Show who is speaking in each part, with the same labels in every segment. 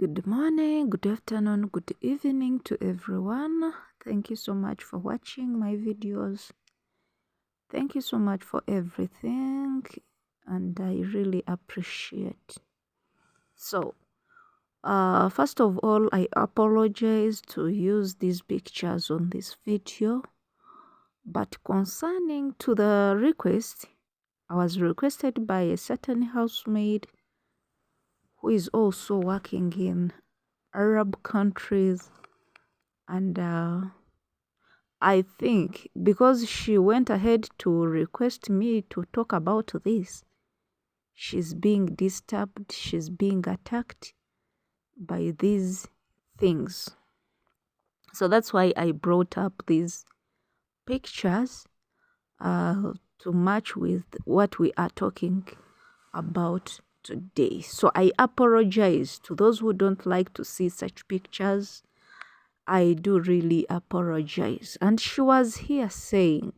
Speaker 1: Good morning, good afternoon, good evening to everyone. Thank you so much for watching my videos. Thank you so much for everything, and I really appreciate. So, first of all, I apologize to use these pictures on this video, but concerning to the request, I was requested by a certain housemaid who is also working in Arab countries, and I think because she went ahead to request me to talk about this, she's being disturbed, she's being attacked by these things. So that's why I brought up these pictures to match with what we are talking about today. So I apologize to those who don't like to see such pictures. I do really apologize. And she was here saying,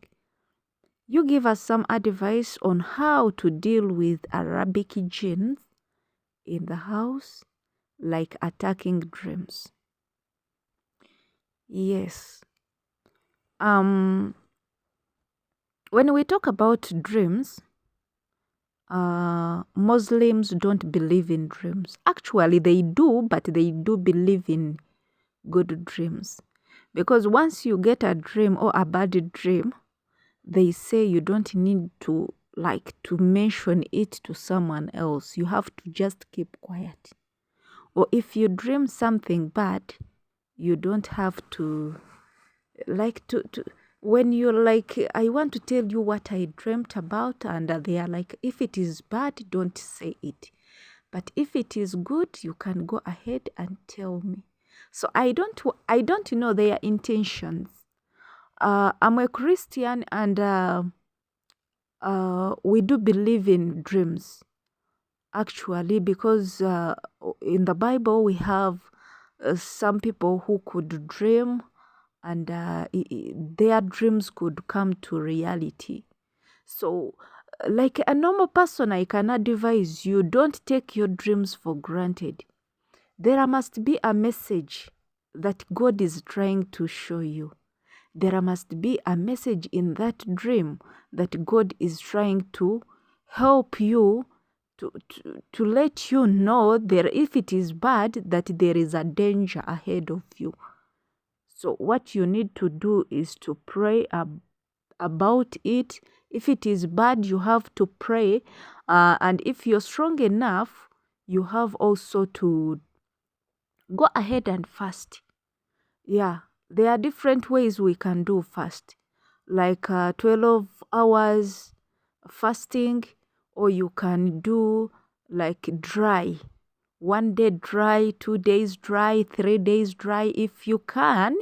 Speaker 1: you give us some advice on how to deal with Arabic jinns in the house, like attacking dreams. Yes. When we talk about dreams, Muslims don't believe in dreams. Actually, they do, but they do believe in good dreams. Because once you get a dream or a bad dream, they say you don't need to mention it to someone else. You have to just keep quiet. Or if you dream something bad, you don't have to when you're like, I want to tell you what I dreamt about, and they are like, if it is bad, don't say it. But if it is good, you can go ahead and tell me. So I don't know their intentions. I'm a Christian, and we do believe in dreams, actually, because in the Bible we have some people who could dream, and their dreams could come to reality. So, like a normal person, I can advise you, don't take your dreams for granted. There must be a message that God is trying to show you. There must be a message in that dream that God is trying to help you to let you know there, if it is bad, that there is a danger ahead of you. So what you need to do is to pray about it. If it is bad, you have to pray. And if you're strong enough, you have also to go ahead and fast. Yeah, there are different ways we can do fast, like 12 hours fasting, or you can do like dry. 1 day dry, 2 days dry, 3 days dry. If you can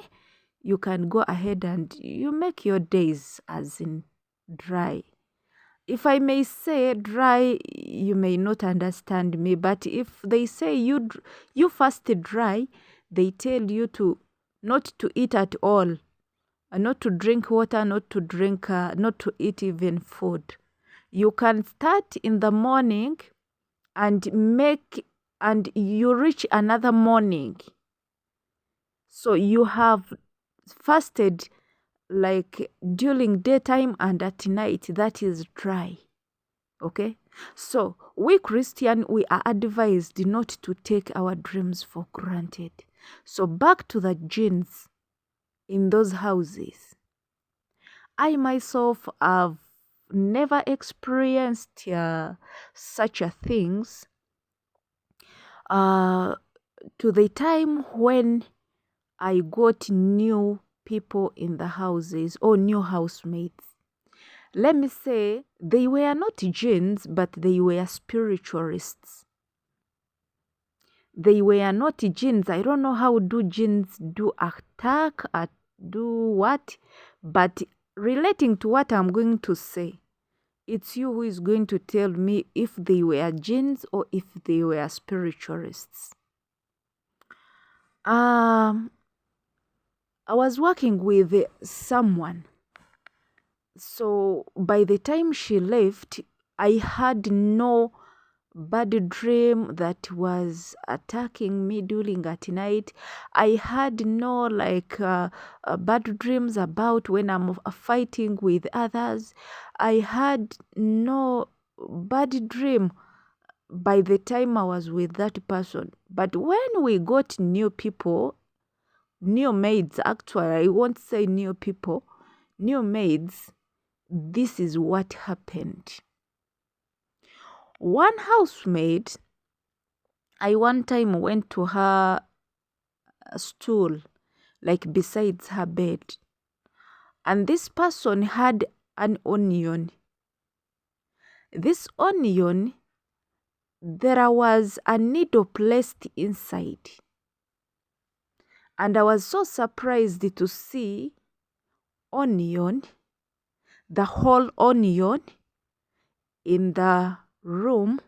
Speaker 1: go ahead and you make your days as in dry. If I may say dry, you may not understand me, but if they say you fast dry, they tell you to not to eat at all, not to drink water, not to eat even food. You can start in the morning and you reach another morning. So you have fasted like during daytime and at night. That is dry. Okay? So we Christian, we are advised not to take our dreams for granted. So back to the jinns in those houses. I myself have never experienced such a things to the time when I got new people in the houses or new housemates. Let me say, they were not jinns, but they were spiritualists. They were not jinns. I don't know how do jinns do attack, do what, but relating to what I'm going to say, it's you who is going to tell me if they were jinns or if they were spiritualists. I was working with someone. So by the time she left, I had no bad dream that was attacking me during at night. I had no bad dreams about when I'm fighting with others. I had no bad dream by the time I was with that person. But when we got new people, new maids, actually, I won't say new people, new maids, this is what happened. One housemaid, I one time went to her stool, like besides her bed, and this person had an onion. This onion, there was a needle placed inside. And I was so surprised to see onion, the whole onion in the room,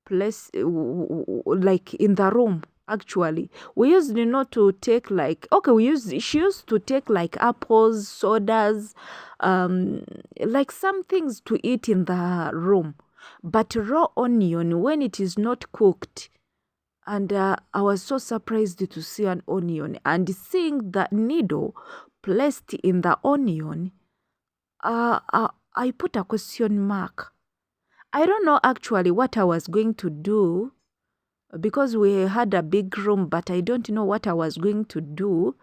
Speaker 1: place like in the room. Actually, we used not to take she used to take like apples, sodas, like some things to eat in the room. But raw onion, when it is not cooked, and I was so surprised to see an onion, and seeing the needle placed in the onion, I put a question mark. I don't know actually what I was going to do, because we had a big room, but I don't know what I was going to do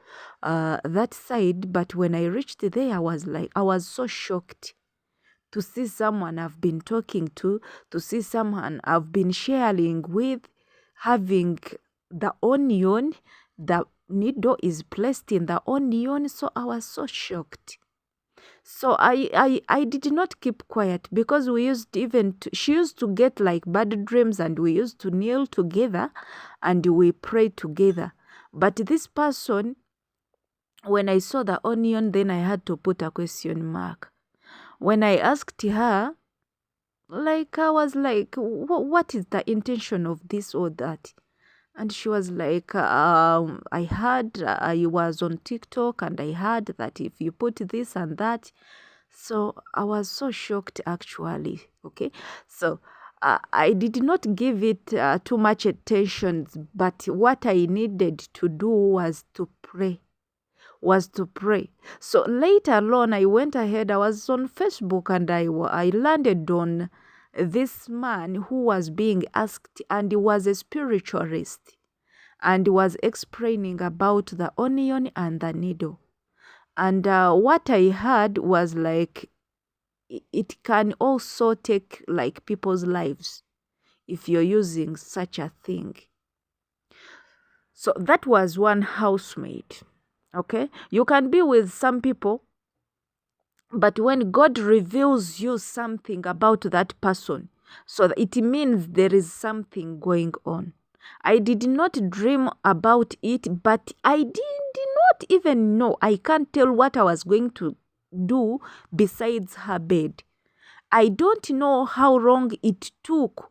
Speaker 1: that side. But when I reached there, I was so shocked to see someone I've been talking to see someone I've been sharing with, having the onion, the needle is placed in the onion. So I was so shocked. So I did not keep quiet, because we used she used to get like bad dreams, and we used to kneel together and we pray together. But this person, when I saw the onion, then I had to put a question mark. When I asked her, like, I was like, what is the intention of this or that? And she was like, I heard, I was on TikTok and I heard that if you put this and that. So I was so shocked actually. Okay. So I did not give it too much attention, but what I needed to do was to pray. So later on, I went ahead, I was on Facebook, and I landed on this man who was being asked, and he was a spiritualist, and was explaining about the onion and the needle. And what I heard was like, it can also take like people's lives if you're using such a thing. So that was one housemaid. Okay, you can be with some people, but when God reveals you something about that person, so it means there is something going on. I did not dream about it, but I did not even know. I can't tell what I was going to do besides her bed. I don't know how long it took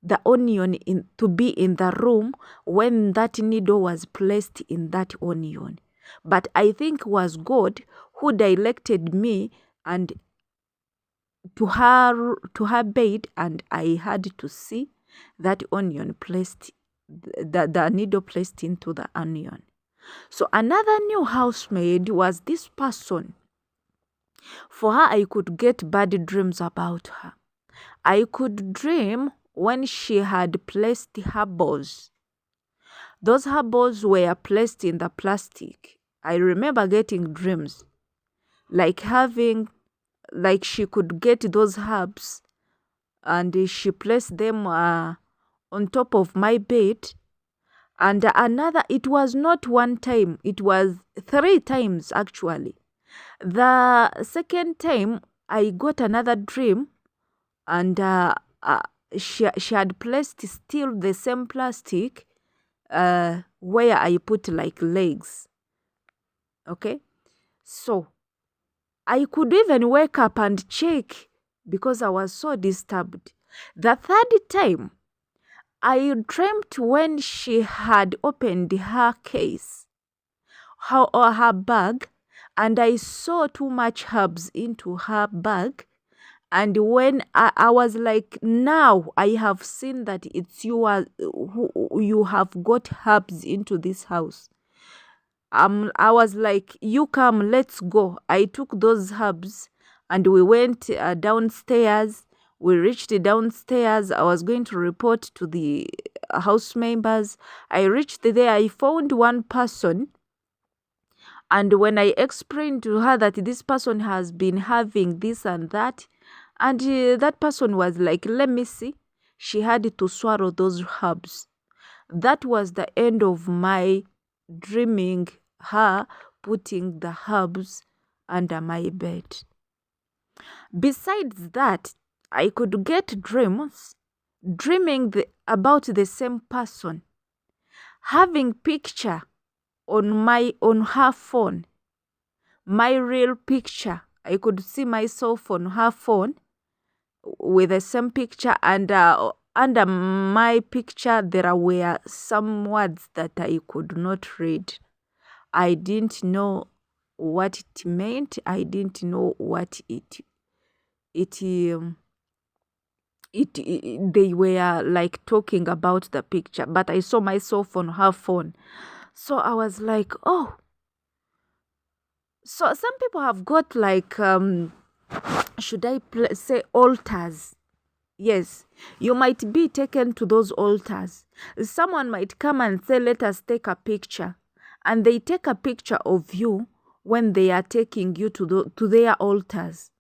Speaker 1: the onion to be in the room when that needle was placed in that onion. But I think it was God who directed me and to her bed, and I had to see that onion placed, the needle placed into the onion. So another new housemaid was this person. For her, I could get bad dreams about her. I could dream when she had placed her balls. Those herbals were placed in the plastic. I remember getting dreams, like she could get those herbs, and she placed them on top of my bed. And another, it was not one time, it was 3 times actually. The second time, I got another dream, and she had placed still the same plastic where I put like legs. Okay, so I could even wake up and check because I was so disturbed. The third time, I dreamt when she had opened her case, her bag, and I saw too much herbs into her bag, And when I was like, now I have seen that it's who you have got herbs into this house. I was like, you come, let's go. I took those herbs and we went downstairs. We reached downstairs. I was going to report to the house members. I reached there. I found one person. And when I explained to her that this person has been having this and that, and that person was like, let me see. She had to swallow those herbs. That was the end of my dreaming her putting the herbs under my bed. Besides that, I could get dreams dreaming about the same person, having picture on her phone, my real picture. I could see myself on her phone with the same picture, and under my picture there were some words that I could not read. I didn't know what it meant. I didn't know what they were like talking about the picture, but I saw myself on her phone. So I was like, oh. So some people have got like should I say altars? Yes, you might be taken to those altars. Someone might come and say, let us take a picture. And they take a picture of you when they are taking you to their altars.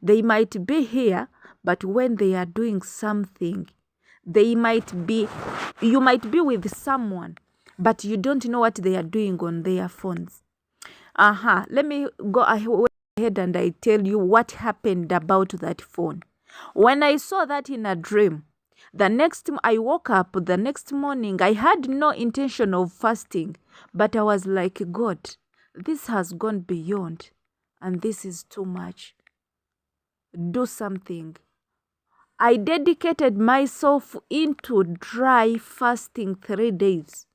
Speaker 1: They might be here, but when they are doing something, you might be with someone, but you don't know what they are doing on their phones. Let me go ahead and I tell you what happened about that phone. When I saw that in a dream, I woke up the next morning. I had no intention of fasting, but I was like, God, this has gone beyond, and this is too much. Do something. I dedicated myself into dry fasting 3 days.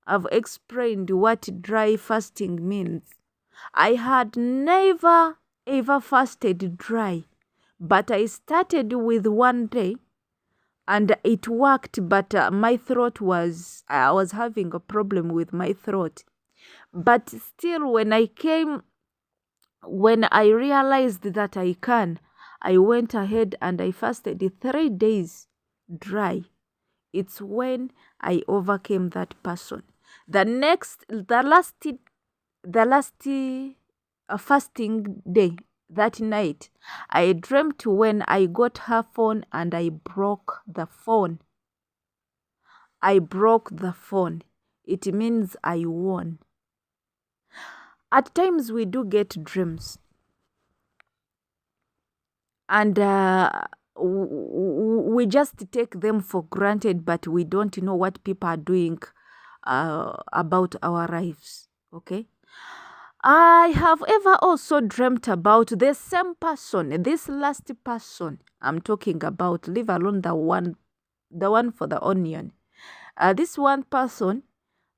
Speaker 1: I've explained what dry fasting means. I had never ever fasted dry, but I started with 1 day and it worked, but I was having a problem with my throat. But still, when I realized that I went ahead and I fasted 3 days dry. It's when I overcame that person. The last fasting day, that night, I dreamt when I got her phone and I broke the phone. It means I won. At times we do get dreams, and we just take them for granted, but we don't know what people are doing about our lives. Okay, I have ever also dreamt about the same person, this last person I'm talking about, leave alone the one for the onion. This one person,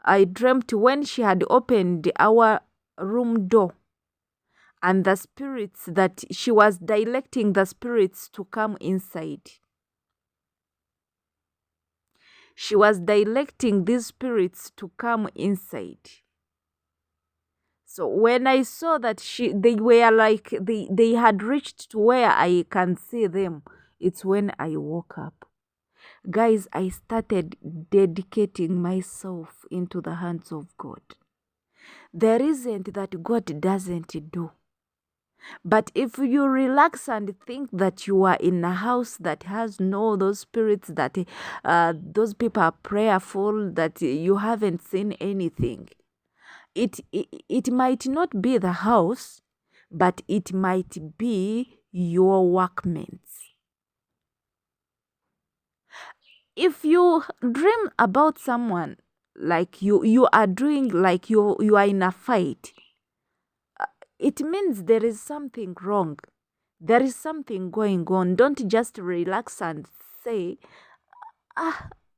Speaker 1: I dreamt when she had opened our room door, and the spirits that she was directing the spirits to come inside. She was directing these spirits to come inside. So when I saw that they were like, they had reached to where I can see them, it's when I woke up. Guys, I started dedicating myself into the hands of God. There isn't that God doesn't do. But if you relax and think that you are in a house that has those spirits, that those people are prayerful, that you haven't seen anything, it might not be the house, but it might be your workmates. If you dream about someone, like you are doing, like you are in a fight, it means there is something wrong. There is something going on. Don't just relax and say,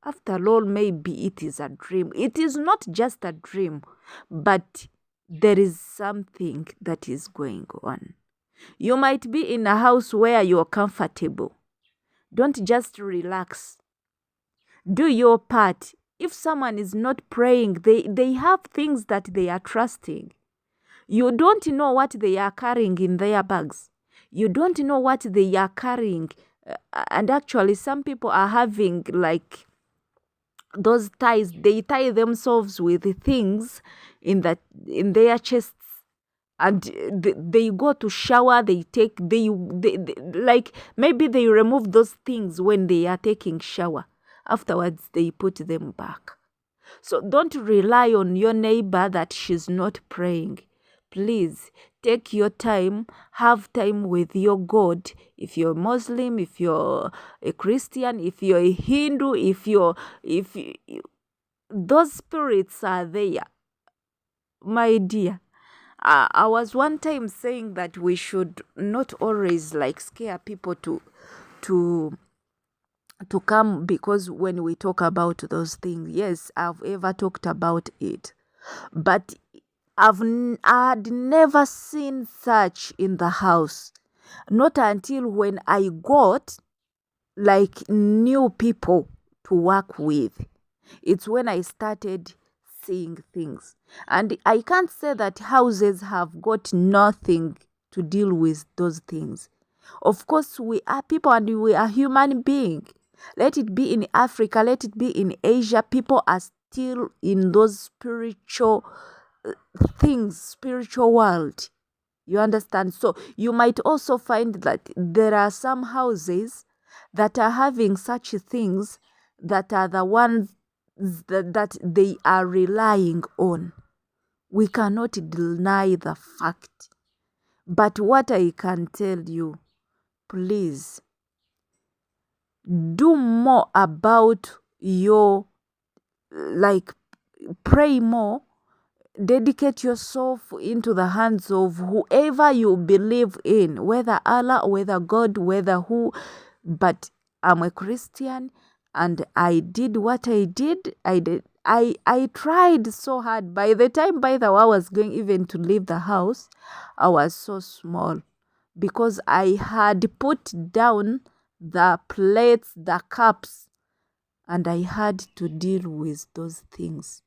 Speaker 1: after all, maybe it is a dream. It is not just a dream, but there is something that is going on. You might be in a house where you're comfortable. Don't just relax. Do your part. If someone is not praying, they have things that they are trusting. You don't know what they are carrying in their bags. You don't know what they are carrying. And actually, some people are having like those ties. They tie themselves with things in their chests, and they go to shower. They like, maybe they remove those things when they are taking shower. Afterwards, they put them back. So don't rely on your neighbor that she's not praying. Please take your time, have time with your God. If you're Muslim, if you're a Christian, if you're a Hindu, those spirits are there, my dear. I was one time saying that we should not always like scare people to come, because when we talk about those things, yes, I've ever talked about it, but I'd never seen such in the house, not until when I got like new people to work with. It's when I started seeing things. And I can't say that houses have got nothing to deal with those things. Of course, we are people and we are human beings. Let it be in Africa, let it be in Asia, people are still in those spiritual things, spiritual world. You understand? So you might also find that there are some houses that are having such things that are the ones that they are relying on. We cannot deny the fact. But what I can tell you, please, do more about your, like, pray more, dedicate yourself into the hands of whoever you believe in, whether Allah, whether God, whether who. But I'm a Christian and I did what I did. I tried so hard. By the time I was going even to leave the house, I was so small, because I had put down the plates, the cups, and I had to deal with those things.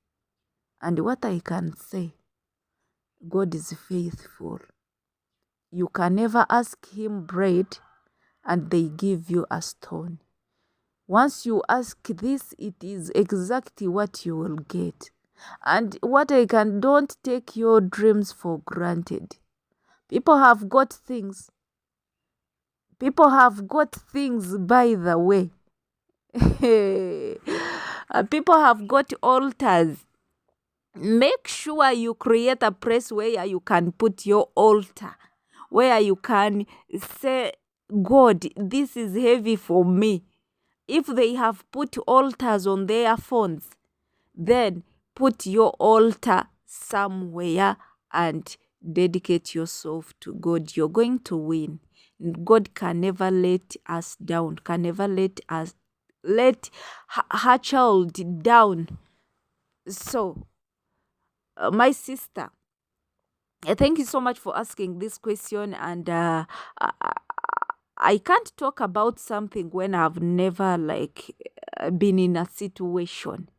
Speaker 1: And what I can say, God is faithful. You can never ask him bread and they give you a stone. Once you ask this, it is exactly what you will get. And what I can, don't take your dreams for granted. People have got things. People have got things, by the way. People have got altars. Make sure you create a place where you can put your altar, where you can say, God, this is heavy for me. If they have put altars on their phones, then put your altar somewhere and dedicate yourself to God. You're going to win. God can never let us down, can never let her child down. So, my sister, thank you so much for asking this question. And I can't talk about something when I've never been in a situation.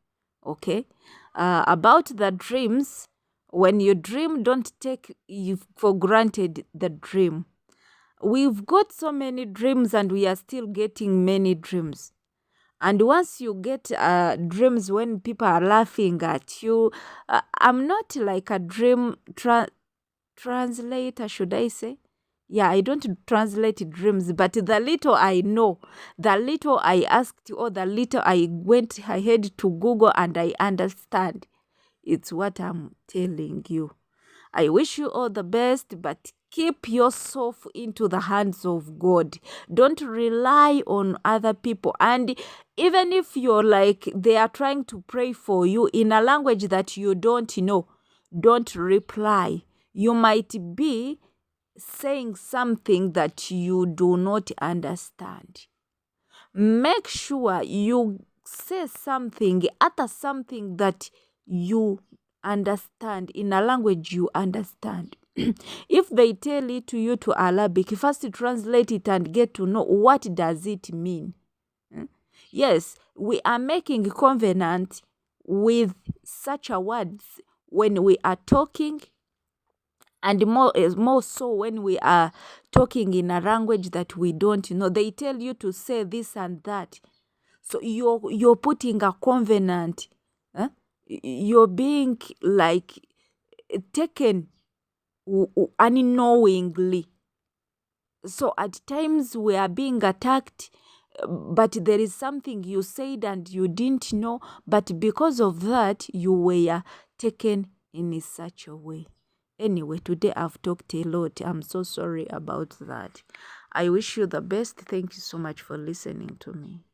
Speaker 1: Okay, about the dreams. When you dream, don't take you for granted the dream. We've got so many dreams and we are still getting many dreams. And once you get dreams when people are laughing at you, I'm not like a dream translator, should I say? Yeah, I don't translate dreams, but the little I know, the little I asked, or the little I went ahead to Google and I understand, it's what I'm telling you. I wish you all the best, but keep yourself into the hands of God. Don't rely on other people. And even if you're like, they are trying to pray for you in a language that you don't know, don't reply. You might be saying something that you do not understand. Make sure you say something, utter something that you understand, in a language you understand. If they tell it to you to Arabic, first translate it and get to know what does it mean. Yes, we are making covenant with such a words when we are talking, and more so when we are talking in a language that we don't know. They tell you to say this and that. So you're putting a covenant. You're being like taken unknowingly. So at times we are being attacked, but there is something you said and you didn't know, but because of that you were taken in such a way. Anyway, today I've talked a lot. I'm so sorry about that. I wish you the best. Thank you so much for listening to me.